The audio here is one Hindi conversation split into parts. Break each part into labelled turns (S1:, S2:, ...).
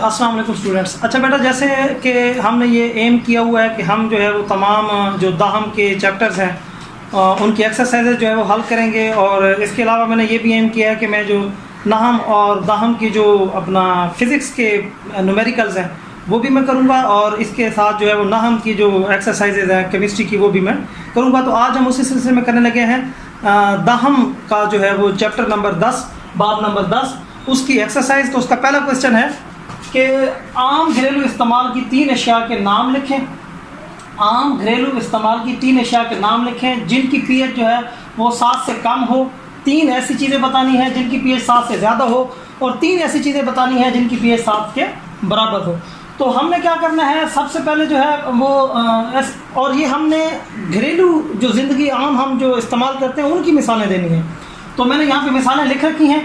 S1: अस्सलाम वालेकुम स्टूडेंट्स। अच्छा बेटा, जैसे कि हमने ये एम किया हुआ है कि हम जो है वो तमाम जो दाहम के चैप्टर्स हैं उनकी एक्सरसाइजेज जो है वो हल करेंगे, और इसके अलावा मैंने ये भी एम किया है कि मैं जो नाहम और दाहम की जो अपना फ़िज़िक्स के न्यूमेरिकल्स हैं वो भी मैं करूँगा, और इसके साथ जो है वो नाहम की जो एक्सरसाइजेज हैं केमिस्ट्री की वो भी मैं करूँगा। तो आज हम उसी सिलसिले में करने लगे हैं दाहम का जो है वो चैप्टर नंबर 10 बाब नंबर 10 उसकी एक्सरसाइज। तो उसका पहला क्वेश्चन है कि आम घरेलू इस्तेमाल की 3 अशिया के नाम लिखें। आम घरेलू इस्तेमाल की 3 अशिया के नाम लिखें जिनकी पीएच जो है वो 7 से कम हो। 3 ऐसी चीज़ें बतानी है जिनकी पीएच 7 से ज़्यादा हो, और 3 ऐसी चीज़ें बतानी है जिनकी पीएच 7 के बराबर हो। तो हमने क्या करना है, सबसे पहले जो है वो और ये हमने घरेलू जो ज़िंदगी आम हम जो इस्तेमाल करते हैं उनकी मिसालें देनी हैं। तो मैंने यहाँ पे मिसालें लिख रखी हैं।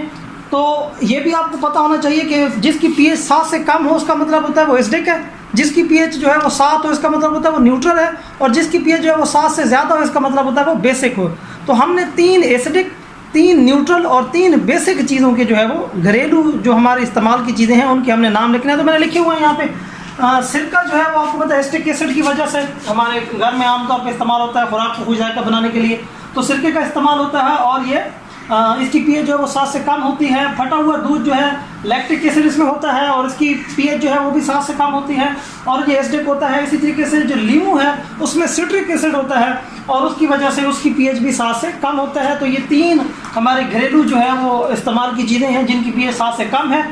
S1: तो ये भी आपको पता होना चाहिए कि जिसकी पीएच 7 से कम हो उसका मतलब होता है वो एसिडिक है, जिसकी पीएच जो है वो 7 हो इसका मतलब होता है वो न्यूट्रल है, और जिसकी पीएच जो है वो 7 से ज़्यादा हो इसका मतलब होता है वो बेसिक हो। तो हमने 3 एसिडिक, 3 न्यूट्रल और 3 बेसिक चीज़ों के जो है वो घरेलू जो हमारे इस्तेमाल की चीज़ें हैं उनके हमने नाम लिखने हैं। तो मैंने लिखे हुए हैं यहाँ पे सिरका जो है वो आपको पता है एसिटिक एसिड की वजह से हमारे घर में आमतौर पर इस्तेमाल होता है खुराक को खुशहाल बनाने के लिए, तो सिरके का इस्तेमाल होता है, और ये इसकी पीएच जो है वो 7 से कम होती है। फटा हुआ दूध जो है लैक्टिक एसिड इसमें होता है और इसकी पीएच जो है वो भी 7 से कम होती है, और ये एसिडिक होता है। इसी तरीके से जो लीमू है उसमें सिट्रिक एसिड होता है और उसकी वजह से उसकी पीएच भी 7 से कम होता है। तो ये 3 हमारे घरेलू जो है वो इस्तेमाल की चीज़ें हैं जिनकी पीएच 7 से कम है।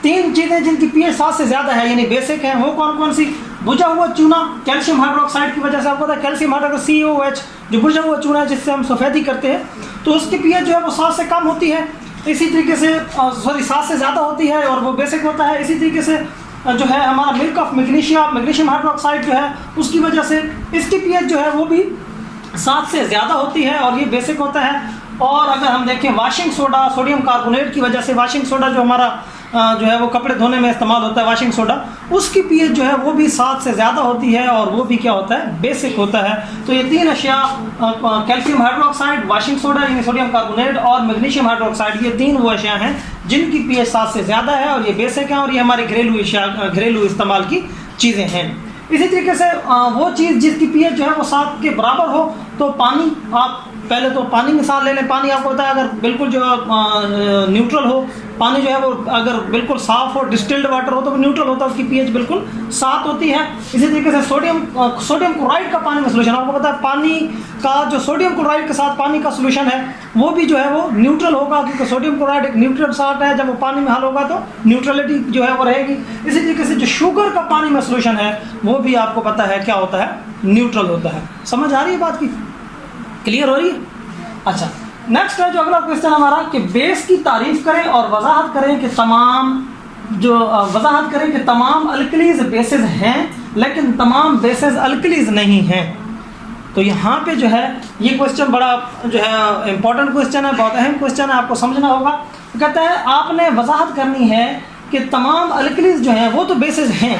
S1: 3 चीज़ें जिनकी पीएच 7 से ज़्यादा है यानी बेसिक हैं, वो कौन कौन सी? बुझा हुआ चूना कैल्शियम हाइड्रोक्साइड की वजह से, आपको पता है कैल्शियम हाइड्रोक्साइड COH जो बुझा हुआ चूना है जिससे हम सफ़ेदी करते हैं, तो उसकी पीएच जो है वो 7 से कम होती है। इसी तरीके से 7 से ज़्यादा होती है और वो बेसिक होता है। इसी तरीके से जो है हमारा मिल्क ऑफ मैग्नीशियम हाइड्रोक्साइड जो है उसकी वजह से इसकी पीएच जो है वो भी 7 से ज़्यादा होती है और ये बेसिक होता है। और अगर हम देखें वाशिंग सोडा, सोडियम कार्बोनेट की वजह से वाशिंग सोडा जो हमारा जो है वो कपड़े धोने में इस्तेमाल होता है वाशिंग सोडा, उसकी पीएच जो है वो भी 7 से ज़्यादा होती है और वो भी क्या होता है, बेसिक होता है। तो ये 3 अशिया कैल्शियम हाइड्रोक्साइड, वाशिंग सोडा यानी सोडियम कार्बोनेट और मैग्नीशियम हाइड्रोक्साइड, ये 3 वो अशिया हैं जिनकी पीएच 7 से ज़्यादा है और ये बेसिक हैं, और ये हमारे घरेलू इस्तेमाल की चीज़ें हैं। इसी तरीके से वो चीज़ जिसकी पीएच जो है वो 7 के बराबर हो, तो पानी, आप पहले तो पानी मिसाल ले लें। पानी आपको पता है अगर बिल्कुल जो न्यूट्रल हो, पानी जो है वो अगर बिल्कुल साफ़ हो, डिस्टिल्ड वाटर हो तो वो न्यूट्रल होता है, उसकी पीएच बिल्कुल 7 होती है। इसी तरीके से सोडियम क्लोराइड का पानी में सोल्यूशन, आपको पता है पानी का जो सोडियम क्लोराइड के साथ पानी का सोल्यूशन है वो भी जो है वो न्यूट्रल होगा, क्योंकि सोडियम क्लोराइड एक न्यूट्रल साल्ट है, जब वो पानी में हल होगा तो न्यूट्रलिटी जो है वो रहेगी। इसी तरीके से जो शुगर का पानी में सोल्यूशन है वो भी आपको पता है क्या होता है, न्यूट्रल होता है। समझ आ रही है बात की? क्लियर हो रही है? अच्छा, नेक्स्ट है जो अगला क्वेश्चन हमारा कि बेस की तारीफ करें और वजाहत करें कि तमाम अल्कलीज बेसेस हैं लेकिन तमाम बेसेस अल्कलीज नहीं हैं। तो यहाँ पे जो है ये क्वेश्चन बड़ा जो है इंपॉर्टेंट क्वेश्चन है, बहुत अहम क्वेश्चन है, आपको समझना होगा। कहता है आपने वजाहत करनी है कि तमाम अल्कलीज जो हैं वो तो बेसेस हैं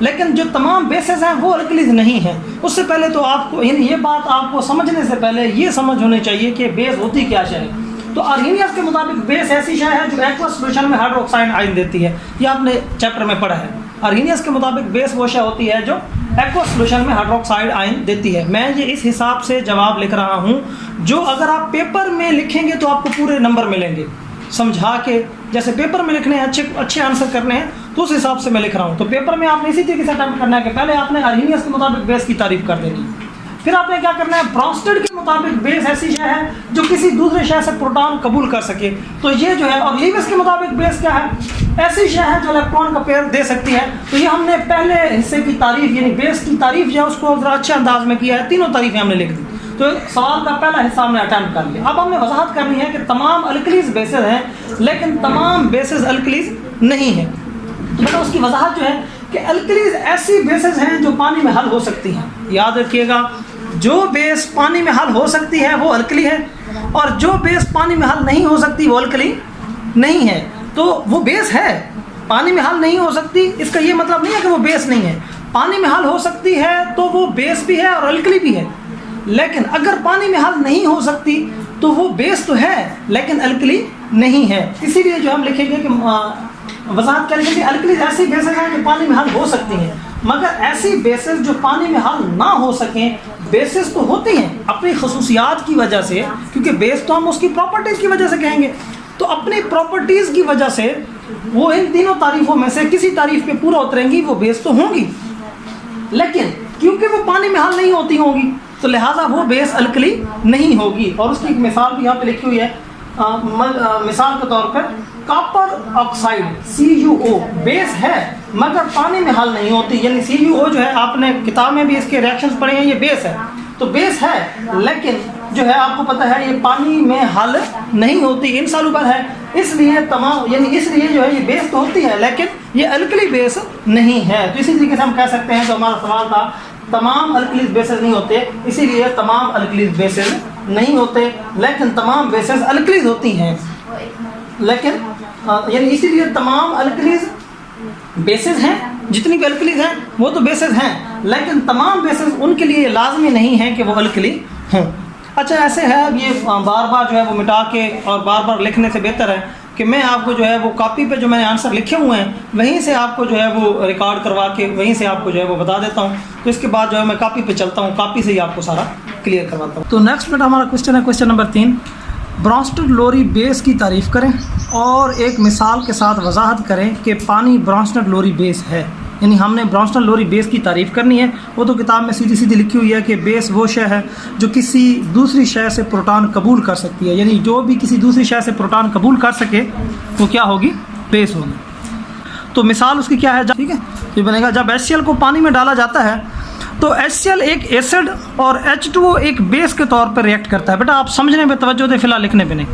S1: लेकिन जो तमाम बेसेस हैं वो अल्कलीज नहीं हैं। उससे पहले तो आपको ये बात आपको समझने से पहले ये समझ होनी चाहिए कि बेस होती क्या शय है। तो आर्हेनियस के मुताबिक बेस ऐसी शय है जो एक्वस सोल्यूशन में हाइड्रोक्साइड आयन देती है। ये आपने चैप्टर में पढ़ा है। आर्हेनियस के मुताबिक बेस वो शय होती है जो एक्वस सोल्यूशन में हाइड्रोक्साइड आयन देती है। मैं ये इस हिसाब से जवाब लिख रहा हूँ जो अगर आप पेपर में लिखेंगे तो आपको पूरे नंबर मिलेंगे, समझा के जैसे पेपर में लिखने हैं, अच्छे आंसर करने हैं, तो उस हिसाब से मैं लिख रहा हूँ। तो पेपर में आपने इसी तरीके से अटेम्प्ट करना है कि पहले आपने आर्हेनियस के मुताबिक बेस की तारीफ कर देनी है, फिर आपने क्या करना है, ब्रॉन्स्टेड के मुताबिक बेस ऐसी शय है जो किसी दूसरे शय से प्रोटॉन कबूल कर सके, तो ये जो है, और लीविस के मुताबिक बेस क्या है, ऐसी शय है जो इलेक्ट्रॉन का पेयर दे सकती है। तो ये हमने पहले हिस्से की तारीफ यानी बेस की तारीफ जो है उसको जरा अच्छे अंदाज में किया है, तीनों तारीफें हमने लिख दी। तो सवाल का पहला हिस्सा हमने अटेम्प्ट कर लिया। अब हमने वजाहत करनी है कि तमाम अल्कलीज बेसेस हैं लेकिन तमाम बेसेस अल्कलीज नहीं है। तो बेटा उसकी वजाहत जो है कि अल्कलीज ऐसी बेसेस हैं जो पानी में हल हो सकती हैं। याद रखिएगा, जो बेस पानी में हल हो सकती है वो अल्कली है, और जो बेस पानी में हल नहीं हो सकती वो अल्कली नहीं है। तो वो बेस है, पानी में हल नहीं हो सकती, इसका ये मतलब नहीं है कि वो बेस नहीं है। पानी में हल हो सकती है तो वो बेस भी है और अल्कली भी है, लेकिन अगर पानी में हल नहीं हो सकती तो वो बेस तो है लेकिन अल्कली नहीं है। इसीलिए जो हम लिखेंगे कि वजाहत क्या लिखेंगे, अल्कलीज ऐसी बेसेस हैं जो पानी में हल हो सकती हैं, मगर ऐसी बेसेस जो पानी में हल ना हो सकें, बेसिस तो होती हैं अपनी खसूसियात की वजह से, क्योंकि बेस तो हम उसकी प्रॉपर्टीज़ की वजह से कहेंगे, तो अपनी प्रॉपर्टीज़ की वजह से वो इन तीनों तारीफ़ों में से किसी तारीफ़ पे पूरा उतरेंगी, वो बेस तो होंगी, लेकिन क्योंकि वो पानी में हल नहीं होती होंगी तो लिहाजा वो बेस अल्कली नहीं होगी। और उसकी एक मिसाल भी यहाँ पे लिखी हुई है, मिसाल के तौर पर कॉपर ऑक्साइड CuO बेस है मगर पानी में हल नहीं होती, यानी CuO जो है, आपने किताब में भी इसके रिएक्शंस पढ़े हैं, ये बेस है, तो बेस है लेकिन जो है आपको पता है ये पानी में हल नहीं होती, इनसॉल्युबल है, इसलिए तमाम, यानी इसलिए जो है ये बेस तो होती है लेकिन ये अल्कली बेस नहीं है। तो इसी तरीके से हम कह सकते हैं, जो हमारा सवाल था, तमाम अल्कलीज बेसेस नहीं होते, इसीलिए तमाम अल्कलीज बेसेस नहीं होते, लेकिन तमाम बेसेस अल्कलीज होती हैं, लेकिन यानी इसीलिए तमाम अल्कलीज बेसेस हैं, जितनी भी अल्कलीज हैं वो तो बेसेस हैं, लेकिन तमाम बेसेस उनके लिए लाजमी नहीं है कि वो अल्कली हों। अच्छा ऐसे है, अब ये बार बार जो है वो मिटा के और बार बार लिखने से बेहतर है कि मैं आपको जो है वो कॉपी पे जो मैंने आंसर लिखे हुए हैं वहीं से आपको जो है वो रिकॉर्ड करवा के वहीं से आपको जो है वो बता देता हूँ। तो इसके बाद जो है मैं कॉपी पे चलता हूँ, कॉपी से ही आपको सारा क्लियर करवाता हूँ। तो नेक्स्ट बेटा हमारा क्वेश्चन है, क्वेश्चन नंबर 3, ब्रॉन्स्टेड लोरी बेस की तारीफ़ करें और एक मिसाल के साथ वजाहत करें कि पानी ब्रॉन्स्टेड लोरी बेस है। यानी हमने ब्रॉन्स्टेड लोरी बेस की तारीफ़ करनी है, वो तो किताब में सीधी सीधी लिखी हुई है कि बेस वो शय है जो किसी दूसरी शय से प्रोटॉन कबूल कर सकती है, यानी जो भी किसी दूसरी शय से प्रोटॉन कबूल कर सके वो क्या होगी, बेस होगी। तो मिसाल उसकी क्या है, ठीक है, ये बनेगा जब HCl को पानी में डाला जाता है तो HCl एक एसिड और H2O एक बेस के तौर पर रिएक्ट करता है। बेटा आप समझने में तवज्जो दें, फिलहाल लिखने पे नहीं।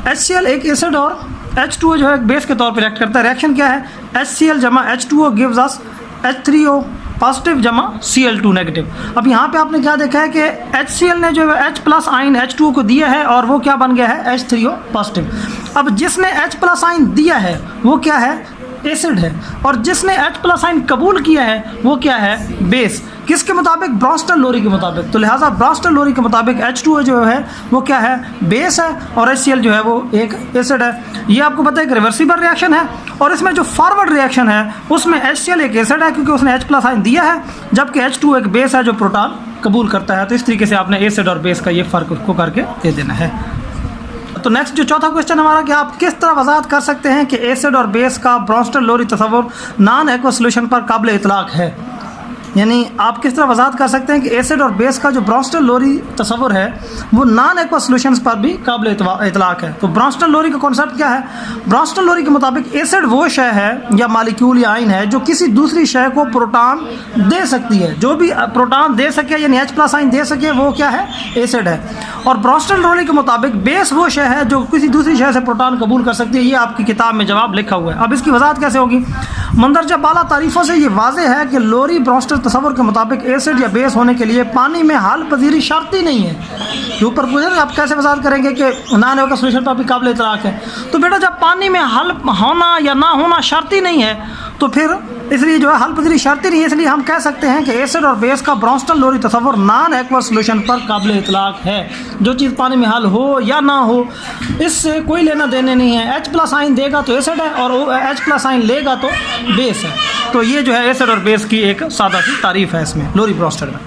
S1: HCl एक एसिड और H2O जो है एक बेस के तौर पर रिएक्ट करता है। रिएक्शन क्या है, HCl जमा H2O gives us H3O positive जमा Cl2 नेगेटिव। अब यहाँ पे आपने क्या देखा है कि HCl ने जो है H प्लस आइन H2O को दिया है और वो क्या बन गया है, H3O पॉजिटिव। अब जिसने H प्लस आइन दिया है वो क्या है, एसिड है, और जिसने H प्लस आइन कबूल किया है वो क्या है, बेस। किसके मुताबिक, ब्रॉन्स्टेड लोरी के मुताबिक। तो लिहाजा ब्रॉन्स्टेड लोरी के मुताबिक H2O जो है वो क्या है, बेस है, और HCl जो है वो एक एसिड है। ये आपको पता है कि रिवर्सिबल रिएक्शन है, और इसमें जो फॉरवर्ड रिएक्शन है उसमें HCl एक एसिड है क्योंकि उसने H प्लस आइन दिया है, जबकि H2O एक बेस है जो प्रोटॉन कबूल करता है। तो इस तरीके से आपने एसिड और बेस का ये फ़र्क उसको करके दे देना है। तो नेक्स्ट जो चौथा क्वेश्चन हमारा कि आप किस तरह वजाहत कर सकते हैं कि एसिड और बेस का ब्रॉन्स्टेड लोरी तस्वुर नॉन एक्वस सॉल्यूशन पर काबिल इतलाक है। यानी आप किस तरह वजाहत कर सकते हैं कि एसिड और बेस का जो ब्रॉन्स्टेड लोरी तस्वुर है वो नॉन एक्वस सॉल्यूशंस पर भी काबिल इतलाक है। तो ब्रॉन्स्टेड लोरी का कॉन्सेप्ट क्या है, ब्रॉन्स्टेड लोरी के मुताबिक एसिड वो शय है या मालिक्यूल या आइन है जो किसी दूसरी शय को प्रोटॉन दे सकती है, जो भी प्रोटॉन दे सके यानी H प्लस आइन दे सके वो क्या है, एसिड है। और ब्रॉन्स्टेड लोरी के मुताबिक बेस वो शय है जो किसी दूसरी शय से प्रोटॉन कबूल कर सकती है। ये आपकी किताब में जवाब लिखा हुआ है। अब इसकी वजाहत कैसे होगी, मंदरजा बाला तारीफ़ों से ये वाज़ेह है कि लोरी ब्रॉन्स्टेड तस्वुर के मुताबिक एसिड या बेस होने के लिए पानी में हल पजीरी शर्त ही नहीं है। जो ऊपर पूछे आप कैसे वजाहत करेंगे कि नॉन एक्वस सॉल्यूशन पर भी काबिल इतलाक है। तो बेटा जब पानी में हल होना या ना होना शर्त ही नहीं है तो फिर इसलिए जो है हल पजीरी शर्त ही नहीं है, इसलिए हम कह सकते हैं कि एसिड और बेस का ब्रॉन्स्टेड लोरी तस्वुर नॉन एक्वस सॉल्यूशन पर काबिल इतलाक है। जो चीज़ पानी में हल हो या ना हो इससे कोई लेना देने नहीं है। H प्लस आइन देगा तो एसिड है और H प्लस आइन लेगा तो बेस है। तो ये जो है एसिड और बेस की एक सादा सी तारीफ़ है इसमें लोरी ब्रॉन्स्टेड में।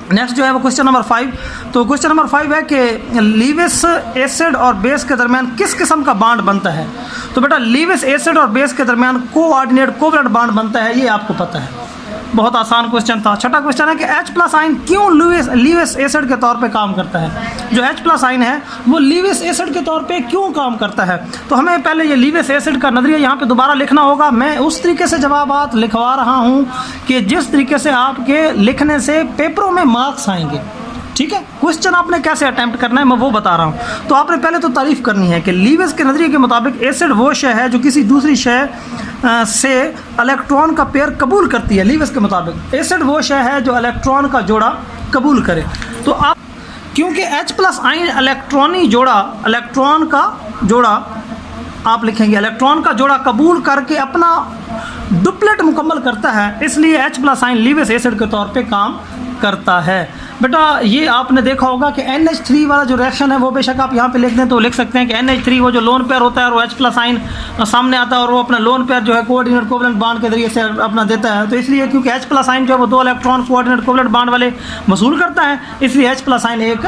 S1: नेक्स्ट जो है वो क्वेश्चन नंबर 5। तो क्वेश्चन नंबर 5 है कि लीविस एसिड और बेस के दरमियान किस किस्म का बॉन्ड बनता है। तो बेटा लीविस एसिड और बेस के दरमियान कोऑर्डिनेट कोवलेंट बॉन्ड बनता है, ये आपको पता है, बहुत आसान क्वेश्चन था। छठा क्वेश्चन है कि H प्लस आइन क्यों लीविस एसिड के तौर पे काम करता है। जो H प्लस आइन है वो लीविस एसिड के तौर पे क्यों काम करता है। तो हमें पहले ये लीविस एसिड का नज़रिया यहाँ पे दोबारा लिखना होगा। मैं उस तरीके से जवाबात लिखवा रहा हूँ कि जिस तरीके से आपके लिखने से पेपरों में मार्क्स आएंगे, ठीक है। क्वेश्चन आपने कैसे अटैम्प्ट करना है मैं वो बता रहा हूँ। तो आपने पहले तो तारीफ़ करनी है कि लीविस के नज़रिए के मुताबिक एसिड वो शय है जो किसी दूसरी शय से इलेक्ट्रॉन का पेयर कबूल करती है। लीविस के मुताबिक एसिड वो शय है जो इलेक्ट्रॉन का जोड़ा कबूल करे। तो आप क्योंकि H प्लस आइन इलेक्ट्रॉनी जोड़ा, इलेक्ट्रॉन का जोड़ा आप लिखेंगे इलेक्ट्रॉन का जोड़ा कबूल करके अपना डुप्लेट मुकम्मल करता है, इसलिए H प्लस आइन लीविस एसिड के तौर पे काम करता है। बेटा ये आपने देखा होगा कि NH3 वाला जो रिएक्शन है वो बेशक आप यहाँ पे लिख दें तो लिख सकते हैं कि NH3 वो जो लोन पेयर होता है और वो H+ आयन सामने आता है और वो अपना लोन पेयर जो है कोऑर्डिनेट कोवलेंट बांड के जरिए से अपना देता है। तो इसलिए क्योंकि H+ आयन जो है वो 2 इलेक्ट्रॉन कोऑर्डिनेट कोवलेंट बांड वाले वसूल करता है, इसलिए H+ आयन एक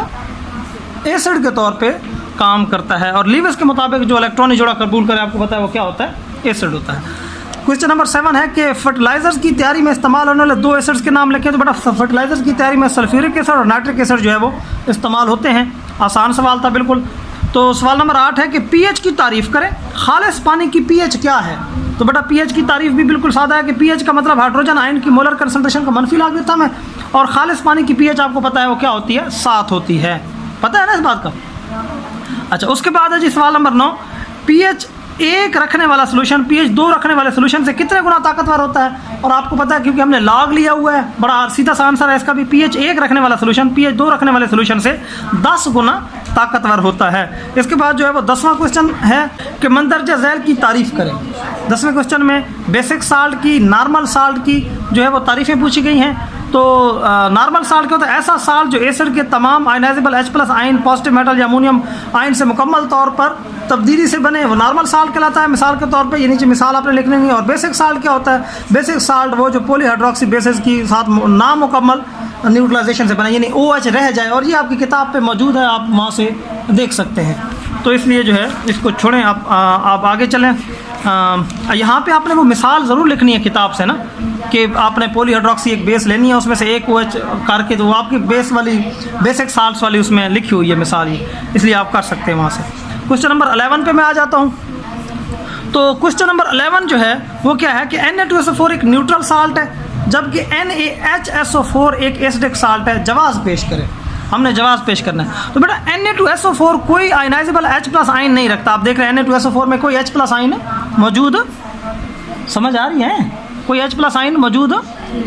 S1: एसिड के तौर पे काम करता है। और लीविस के मुताबिक जो इलेक्ट्रॉनिक जोड़ा कबूल करे आपको पता है वो क्या होता है, एसिड होता है। क्वेश्चन नंबर 7 है कि फर्टिलाइजर्स की तैयारी में इस्तेमाल होने वाले 2 एसिड्स के नाम लिखें। तो बेटा फर्टिलाइजर्स की तैयारी में सल्फ्यूरिक एसिड और नाइट्रिक एसिड जो है वो इस्तेमाल होते हैं। आसान सवाल था बिल्कुल। तो सवाल नंबर 8 है कि पीएच की तारीफ़ करें। खालिस पानी की पीएच क्या है? तो बेटा पीएच की तारीफ़ भी बिल्कुल सादा है कि पीएच का मतलब हाइड्रोजन आयन की मोलर कंसंट्रेशन का मनफी लॉगरिथम है, और खालिस पानी की पीएच आपको पता है वो क्या होती है, 7 होती है। पता है ना इस बात का? अच्छा, उसके बाद है जी सवाल नंबर 9, पीएच 1 रखने वाला सोल्यूशन पीएच 2 रखने वाले सोल्यूशन से कितने गुना ताकतवर होता है? और आपको पता है क्योंकि हमने लॉग लिया हुआ है, बड़ा सीधा सा आंसर है इसका भी, पीएच 1 रखने वाला सोल्यूशन पीएच 2 रखने वाले सोल्यूशन से 10 गुना ताकतवर होता है। इसके बाद जो है वो 10वां क्वेश्चन है कि मंदरजा झैल की तारीफ़ करें। 10वें क्वेश्चन में बेसिक साल्ट की, नॉर्मल साल्ट की जो है वो तारीफ़ें पूछी गई हैं। तो नॉर्मल साल्ट क्या होता है? ऐसा साल्ट जो एसिड के तमाम ionizable H+ ion, positive metal या अमोनियम आयन से मुकम्मल तौर पर तब्दीली से बने, वो नॉर्मल साल्ट कहलाता है। मिसाल के तौर पे ये नीचे मिसाल आपने लिखनी है। और बेसिक साल्ट क्या होता है? बेसिक साल्ट वो जो पॉलीहाइड्रोक्सी बेसिस की साथ नामुकम्मल न्यूट्रलाइजेशन से बने, यानी OH रह जाए। और ये आपकी किताब पे मौजूद है, आप वहाँ से देख सकते हैं। तो इसलिए जो है इसको छोड़ें, आप आगे चलें। यहाँ पे आपने वो मिसाल ज़रूर लिखनी है किताब से ना, कि आपने पॉलीहाइड्रोक्सी एक बेस लेनी है, उसमें से एक OH करके, तो वो आपकी बेस वाली बेसिक साल्ट्स वाली उसमें लिखी हुई है मिसाल ये, इसलिए आप कर सकते हैं वहाँ से। क्वेश्चन नंबर 11 पे मैं आ जाता हूँ। तो क्वेश्चन नंबर 11 जो है वो क्या है कि Na2SO4 एक न्यूट्रल साल्ट है, जबकि NaHSO4 एक एसिडिक साल्ट है। जवाब पेश करें, हमने जवाब पेश करना है। तो बेटा Na2SO4 कोई आयनाइजेबल H+ आयन नहीं रखता। आप देख रहे हैं Na2SO4 में कोई H+ आयन मौजूद, समझ आ रही है? कोई H+ आयन मौजूद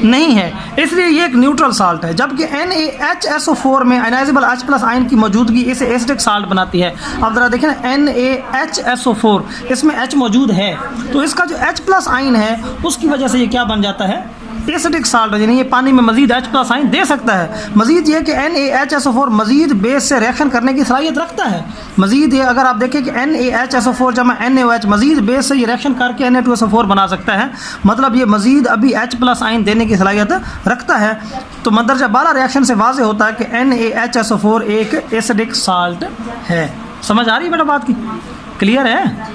S1: नहीं है, इसलिए ये एक न्यूट्रल साल्ट है। जबकि NaHSO4 में आयनाइजेबल H+ आयन की मौजूदगी इसे एसिडिक साल्ट बनाती है। आप ज़रा देखें ना, NaHSO4 इसमें H मौजूद है, तो इसका जो H+ आयन है उसकी वजह से ये क्या बन जाता है, एसिडिक साल्ट, यानी ये पानी में मजीद H+ आयन दे सकता है। मजीद ये कि NaHSO4 मजीद बेस से रिएक्शन करने की सलाहियत रखता है। मजीद ये अगर आप देखें कि NaHSO4 जमा NaOH मजीद बेस से ये रिएक्शन करके Na2SO4 बना सकता है, मतलब ये मजीद अभी H+ आयन देने की सलाहियत रखता है। तो मंदरजा बाला रिएक्शन से वाज़ेह होता है कि NaHSO4 एक एसिडिक साल्ट है। समझ आ रही है बेटा बात की? क्लियर है?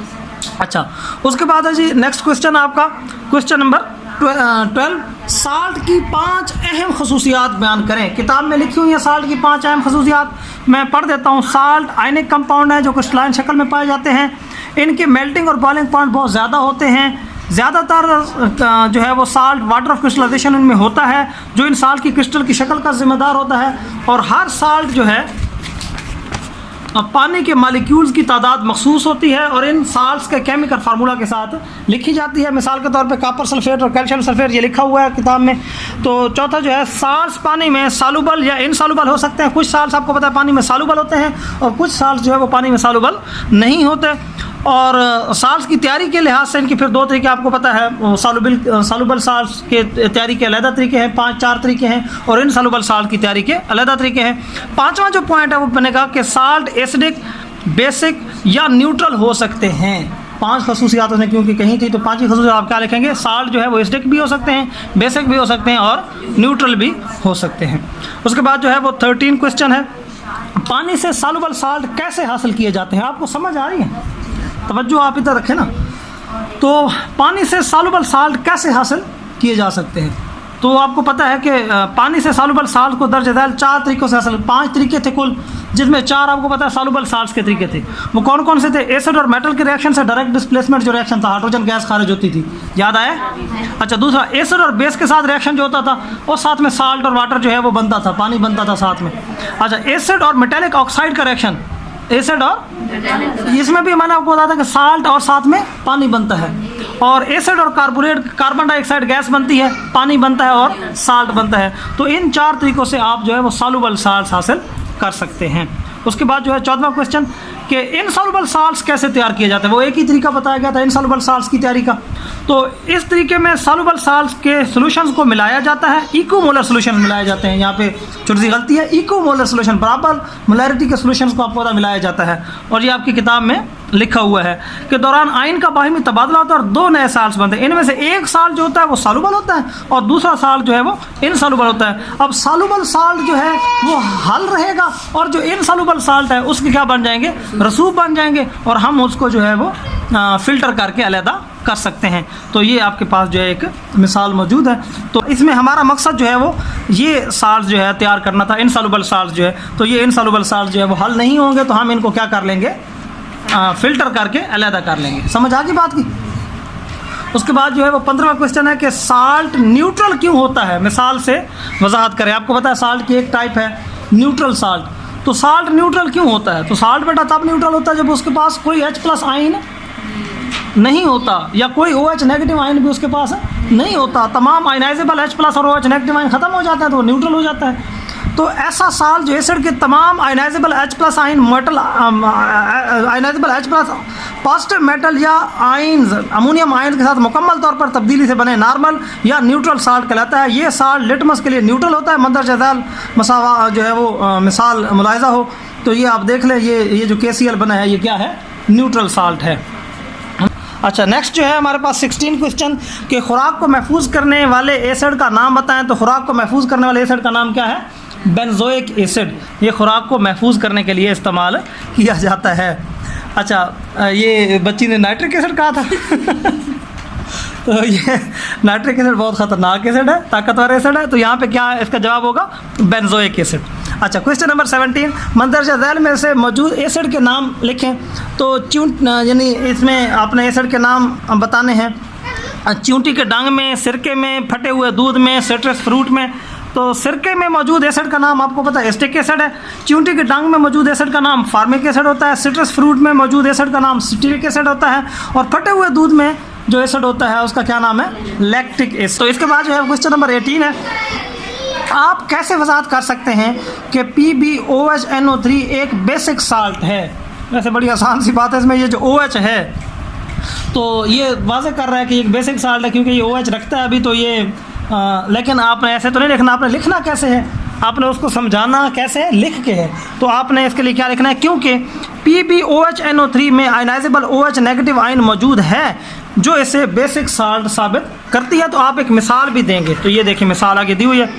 S1: अच्छा, उसके बाद है जी नेक्स्ट क्वेश्चन आपका, क्वेश्चन नंबर 12, साल्ट की 5 अहम खसूसियात बयान करें। किताब में लिखी हुई है साल्ट की 5 अहम खसूसियात, मैं पढ़ देता हूँ। साल्ट आयनिक कंपाउंड है जो क्रिस्टलाइन शक्ल में पाए जाते हैं। इनके मेल्टिंग और बॉइलिंग पॉइंट बहुत ज़्यादा होते हैं। ज़्यादातर जो है वो साल्ट वाटर ऑफ क्रिस्टलाइजेशन इनमें होता है, जो इन साल्ट की क्रिस्टल की शक्ल का जिम्मेदार होता है। और हर साल्ट जो है पानी के मालिक्यूल्स की तादाद मखसूस होती है और इन साल्ट्स के केमिकल फार्मूला के साथ लिखी जाती है। मिसाल के तौर पे कॉपर सल्फेट और कैल्शियम सल्फेट ये लिखा हुआ है किताब में। तो चौथा जो है, साल्ट्स पानी में सालुबल या इनसालुबल हो सकते हैं। कुछ साल्ट्स आपको पता है पानी में सालुबल होते हैं और कुछ साल्ट्स जो है वो पानी में सालुबल नहीं होते। और साल्ट्स की तैयारी के लिहाज से इनकी फिर 2 तरीके आपको पता है। सालुबल साल्ट्स के तैयारी के अलग तरीके हैं, 4 तरीके हैं, और इनसालुबल साल्ट की तैयारी के अलग तरीके हैं। 5वां जो पॉइंट है वो बनेगा कि साल्ट एसिडिक, बेसिक या न्यूट्रल हो सकते हैं। 5 खसूसियात उसने क्योंकि कहीं थी, तो 5 ही खसूसियात आप क्या लिखेंगे? साल्ट जो है वो एसिडिक भी हो सकते हैं, बेसिक भी हो सकते हैं और न्यूट्रल भी हो सकते हैं। उसके बाद जो है वो 13 क्वेश्चन है, पानी से सालुबल साल्ट कैसे हासिल किए जाते हैं? आपको समझ आ रही है? तवज्जो आप इधर रखें ना। तो पानी से सालुबल साल्ट कैसे हासिल किए जा सकते हैं? तो आपको पता है कि पानी से सालुबल साल्ट को दर्ज झैल 4 तरीक़ों से हासिल, 5 तरीके थे कुल, जिसमें 4 आपको पता है सालुबल साल्ट्स के तरीके थे। वो कौन कौन से थे? एसिड और मेटल के रिएक्शन से डायरेक्ट डिस्प्लेसमेंट जो रिएक्शन था, हाइड्रोजन गैस खारिज होती थी, याद आया? अच्छा, दूसरा एसिड और बेस के साथ रिएक्शन जो होता था, और साथ में साल्ट और वाटर जो है वो बनता था, पानी बनता था साथ में। अच्छा, एसिड और मेटेलिक ऑक्साइड का रिएक्शन, एसिड और इसमें भी मैंने आपको बताया था कि साल्ट और साथ में पानी बनता है। और एसिड और कार्बन डाइऑक्साइड गैस बनती है, पानी बनता है और साल्ट बनता है। तो इन 4 तरीक़ों से आप जो है वो सालुबल साल्ट्स हासिल कर सकते हैं। उसके बाद जो है 14वां क्वेश्चन कि इनसॉल्युबल साल्ट्स कैसे तैयार किए जाते हैं। वो एक ही तरीका बताया गया था इनसॉल्युबल साल्ट्स की तैयारी का। तो इस तरीके में सॉल्युबल साल्ट्स के सॉल्यूशंस को मिलाया जाता है, इकोमोलर सॉल्यूशन मिलाए जाते हैं। यहाँ पे छोटी सी गलती है, इकोमोलर सॉल्यूशन, बराबर मोलैरिटी के सॉल्यूशंस को आपको पता मिलाया जाता है। और ये आपकी किताब में लिखा हुआ है कि दौरान आयन का बाहिमी तबादला होता है और 2 नए साल्ट्स बनते हैं। इनमें से एक साल्ट जो होता है वो सॉल्युबल होता है और दूसरा साल्ट जो है वो इनसॉल्युबल होता है। अब सॉल्युबल साल्ट जो है वो हल रहेगा और जो इनसॉल्युबल साल्ट है उसके क्या बन जाएंगे, रसूब बन जाएंगे, और हम उसको जो है वो फ़िल्टर करके अलहदा कर सकते हैं। तो ये आपके पास जो है एक मिसाल मौजूद है। तो इसमें हमारा मकसद जो है वो ये साल्ट जो है तैयार करना था, इनसॉल्युबल साल्ट जो है। तो ये इनसॉल्युबल साल्ट जो है वो हल नहीं होंगे तो हम इनको क्या कर लेंगे, फ़िल्टर करके अलहदा कर लेंगे। समझ आ गई बात की। उसके बाद जो है वो 15वां क्वेश्चन है कि साल्ट न्यूट्रल क्यों होता है, मिसाल से वजाहत करें। आपको पता है साल्ट की एक टाइप है न्यूट्रल साल्ट। तो साल्ट न्यूट्रल क्यों होता है? तो साल्ट बेटा तब न्यूट्रल होता है जब उसके पास कोई H+ आयन नहीं होता या कोई OH नेगेटिव आयन भी उसके पास नहीं होता। तमाम आयनाइजेबल H+ और OH नेगेटिव आयन ख़त्म हो जाते हैं तो वो न्यूट्रल हो जाता है। तो ऐसा साल्ट जो एसिड के तमाम ionizable H+ ion metal ionizable H+ positive metal या आयन्स अमोनियम आयन के साथ मुकम्मल तौर पर तब्दीली से बने नॉर्मल या न्यूट्रल साल्ट कहलाता है। ये साल्ट लिटमस के लिए न्यूट्रल होता है। मंदरजा झैल मसावा जो है वो मिसाल मुलाहिजा हो तो ये आप देख लें, ये जो KCl बना है ये क्या है, न्यूट्रल साल्ट है। अच्छा, नेक्स्ट जो है हमारे पास 16 क्वेश्चन कि खुराक को महफूज करने वाले एसिड का नाम बताएं। तो खुराक को महफूज करने वाले एसिड का नाम क्या है, बेंजोइक एसिड। ये खुराक को महफूज करने के लिए इस्तेमाल किया जाता है। अच्छा, ये बच्ची ने नाइट्रिक एसिड कहा था तो ये नाइट्रिक एसिड बहुत ख़तरनाक एसिड है, ताकतवर एसिड है। तो यहाँ पे क्या है, इसका जवाब होगा बेंजोइक एसिड। अच्छा, क्वेश्चन नंबर 17 मंदरजा झैल में से मौजूद एसिड के नाम लिखें। तो यानी इसमें आपने एसिड के नाम बताने हैं। चींटी के डंग में, सिरके में, फटे हुए दूध में, सिट्रस फ्रूट में। तो सिरके में मौजूद एसिड का नाम आपको पता है एस्टिक एसिड है। चींटी के डंग में मौजूद एसिड का नाम फार्मिक एसिड होता है। सिट्रस फ्रूट में मौजूद एसिड का नाम सिट्रिक एसिड होता है। और फटे हुए दूध में जो एसिड होता है उसका क्या नाम है, लैक्टिक एसिड। तो इसके बाद जो है क्वेश्चन नंबर 18 है, आप कैसे वजाहत कर सकते हैं कि PbOHNO3 एक बेसिक साल्ट है। वैसे बड़ी आसान सी बात है, इसमें ये जो OH है तो ये वाज़ह कर रहा है कि एक बेसिक साल्ट है क्योंकि ये OH रखता है अभी। तो ये लेकिन आपने ऐसे तो नहीं लिखना, आपने लिखना कैसे है, आपने उसको समझाना कैसे है, लिख के है। तो आपने इसके लिए क्या लिखना है, क्योंकि PbOHNO3 में आयनाइजेबल OH नेगेटिव आयन मौजूद है जो इसे बेसिक साल्ट साबित करती है। तो आप एक मिसाल भी देंगे। तो ये देखिए मिसाल आगे दी हुई है।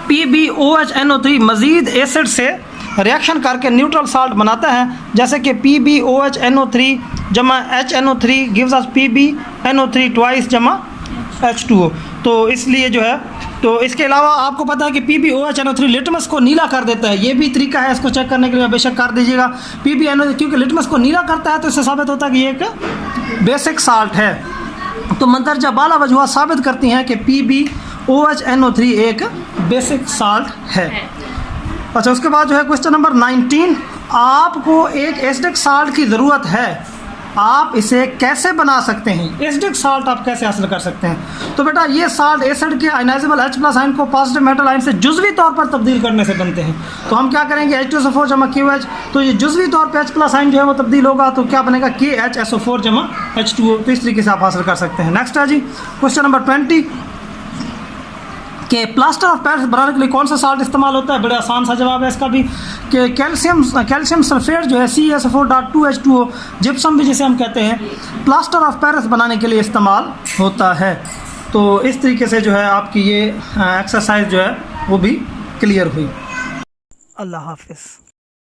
S1: PbOHNO3 मज़ीद एसिड से रिएक्शन करके न्यूट्रल साल्ट बनाता है, जैसे कि PbOHNO3 जमा HNO3 gives us PbNO3 twice जमा H2O। तो इसलिए जो है, तो इसके अलावा आपको पता है कि PbOHNO3 लिटमस को नीला कर देता है। ये भी तरीका है इसको चेक करने के लिए, बेशक कर दीजिएगा। PbNO3 क्योंकि लिटमस को नीला करता है तो इससे साबित होता है कि ये एक बेसिक साल्ट है। तो मंदरजा बाला वजूहात साबित करती हैं कि PbOHNO3 एक बेसिक साल्ट है। अच्छा, उसके बाद जो है क्वेश्चन नंबर 19, आपको एक एसिडिक साल्ट की ज़रूरत है, आप इसे कैसे बना सकते हैं, एसिडिक साल्ट आप कैसे हासिल कर सकते हैं। तो बेटा ये साल्ट एसिड के आयनाइजेबल H+ आयन को पॉजिटिव मेटल आयन से जुज़वी तौर पर तब्दील करने से बनते हैं। तो हम क्या करेंगे, H2SO4 जमा QH। तो ये जुज़वी तौर पर H+ आयन जो है वो तब्दील होगा तो क्या बनेगा, KHSO4 जमा H2O। तो इस तरीके से आप हासिल कर सकते हैं। नेक्स्ट है जी क्वेश्चन नंबर 20 कि प्लास्टर ऑफ पेरिस बनाने के लिए कौन सा साल्ट इस्तेमाल होता है। बड़ा आसान सा जवाब है इसका भी कि कैल्शियम सल्फेट जो है CaSO4.2H2O, जिप्सम भी जिसे हम कहते हैं, प्लास्टर ऑफ पेरिस बनाने के लिए इस्तेमाल होता है। तो इस तरीके से जो है आपकी ये एक्सरसाइज जो है वो भी क्लियर हुई। अल्लाह हाफिज़।